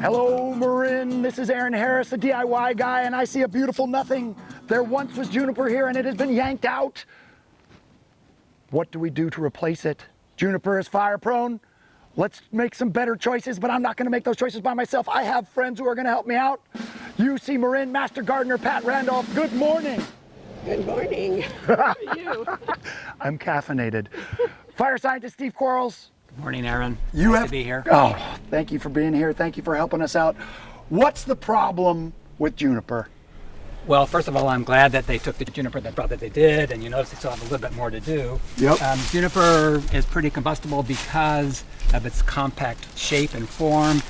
Hello, Marin. This is Arann Harris, the DIY guy, and I see a beautiful nothing. There once was juniper here, and it has been yanked out. What do we do to replace it? Juniper is fire prone. Let's make some better choices, but I'm not going to make those choices by myself. I have friends who are going to help me out. You see Marin, Master Gardener Pat Randolph. Good morning. Good morning. How are you? I'm caffeinated. Fire scientist Steve Quarles. Good morning, Aaron. Nice to be here. Oh, thank you for being here. Thank you for helping us out. What's the problem with juniper? Well, first of all, I'm glad that they took the juniper that brought that they did, and you notice they still have a little bit more to do. Yep. Juniper is pretty combustible because of its compact shape and form.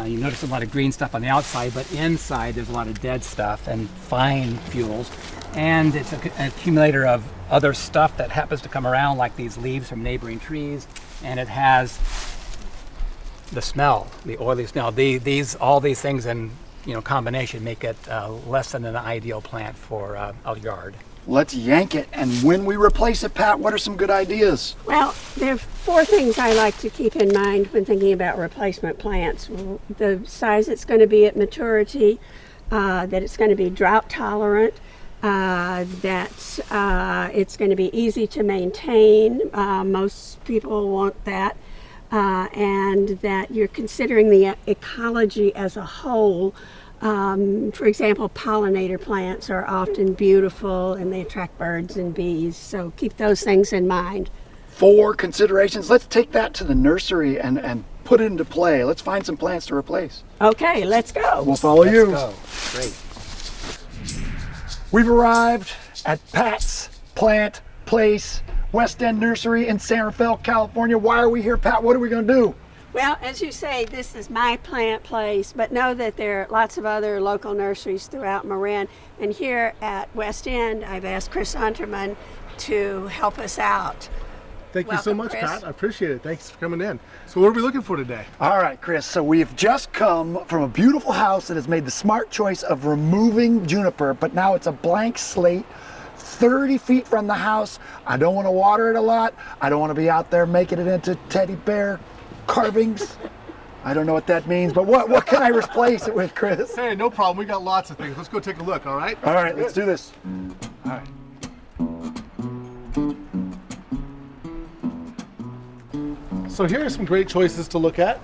You notice a lot of green stuff on the outside, but inside there's a lot of dead stuff and fine fuels. And it's an accumulator of other stuff that happens to come around, like these leaves from neighboring trees. And it has the smell, the oily smell. All these things in combination make it less than an ideal plant for a yard. Let's yank it. And when we replace it, Pat, what are some good ideas? Well, there are 4 things I like to keep in mind when thinking about replacement plants. The size it's going to be at maturity, that it's going to be drought tolerant, that it's going to be easy to maintain. Most people want that. And that you're considering the ecology as a whole. For example, pollinator plants are often beautiful and they attract birds and bees, so keep those things in mind. 4 considerations. Let's take that to the nursery and put it into play. Let's find some plants to replace. Okay, let's go. We'll follow you. Let's go. Great. We've arrived at Pat's Plant Place, West End Nursery in San Rafael, California. Why are we here, Pat? What are we going to do? Well, as you say, this is my plant place, but know that there are lots of other local nurseries throughout Marin. And here at West End, I've asked Chris Unterman to help us out. Thank you so Welcome, much, Chris. Pat. I appreciate it. Thanks for coming in. So what are we looking for today? All right, Chris. So we've just come from a beautiful house that has made the smart choice of removing juniper, but now it's a blank slate, 30 feet from the house. I don't want to water it a lot. I don't want to be out there making it into teddy bear carvings. I don't know what that means, but what can I replace it with, Chris? Hey, no problem. We got lots of things. Let's go take a look, all right? All right, let's do this. All right. So here are some great choices to look at.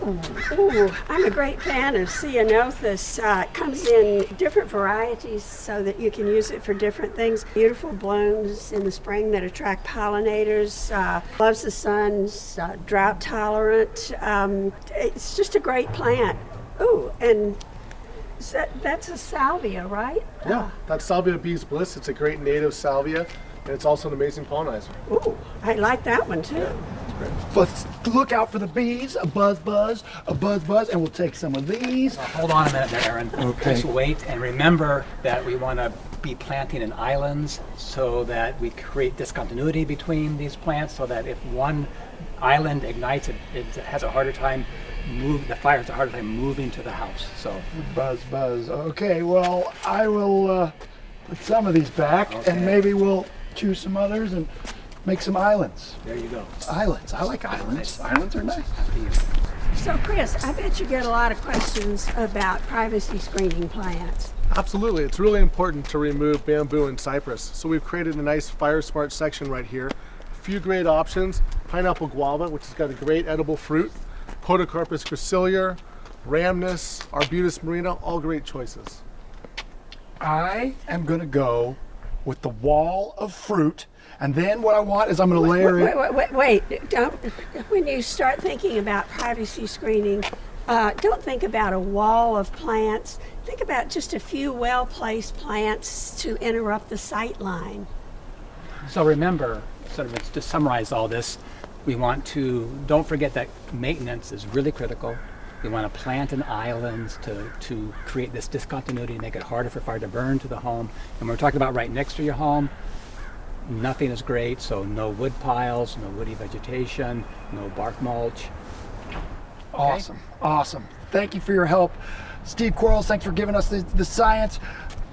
Ooh, I'm a great fan of ceanothus. It comes in different varieties so that you can use it for different things. Beautiful blooms in the spring that attract pollinators. Loves the sun, drought tolerant. It's just a great plant. Ooh, and that's a salvia, right? Yeah, that's Salvia bees bliss. It's a great native salvia, and it's also an amazing pollinizer. Ooh, I like that one too. Let's look out for the bees. A buzz, buzz, a buzz, buzz, and we'll take some of these. Hold on a minute there, Aaron. Okay. Just wait and remember that we want to be planting in islands so that we create discontinuity between these plants, so that if one island ignites, it has a harder time the fire has a harder time moving to the house. So Buzz, buzz. Okay, well, I will put some of these back, Okay. and maybe we'll choose some others and make some islands. there you go. Islands. I like islands. Islands are nice. After you. So Chris, I bet you get a lot of questions about privacy screening plants. Absolutely. It's really important to remove bamboo and cypress. So we've created a nice fire smart section right here. A few great options. Pineapple guava, which has got a great edible fruit. Podocarpus gracilior, Rhamnus, Arbutus marina, all great choices. I am going to go with the wall of fruit, and then what I want is I'm going to layer it. Wait, don't, when you start thinking about privacy screening, don't think about a wall of plants. Think about just a few well-placed plants to interrupt the sight line. So remember, sort of to summarize all this, we want to, don't forget that maintenance is really critical. We want to plant in islands to create this discontinuity, make it harder for fire to burn to the home. And we're talking about right next to your home, nothing is great, so no wood piles, no woody vegetation, no bark mulch. Awesome. Awesome. Thank you for your help. Steve Quarles, thanks for giving us the science.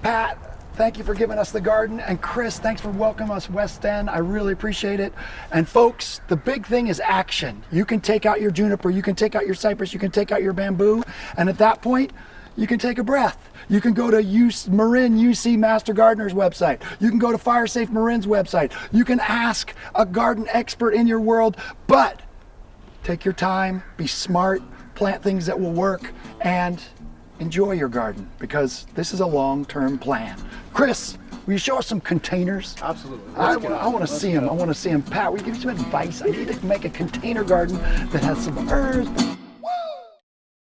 Pat, thank you for giving us the garden. And Chris, thanks for welcoming us West End. I really appreciate it. And folks, the big thing is action. You can take out your juniper, you can take out your cypress, you can take out your bamboo, and at that point, you can take a breath. You can go to Marin UC Master Gardener's website. You can go to Fire Safe Marin's website. You can ask a garden expert in your world, but take your time, be smart, plant things that will work, and enjoy your garden, because this is a long-term plan. Chris, will you show us some containers? Absolutely. I want to see them. I want to see them. Pat, will you give me some advice? I need to make a container garden that has some herbs.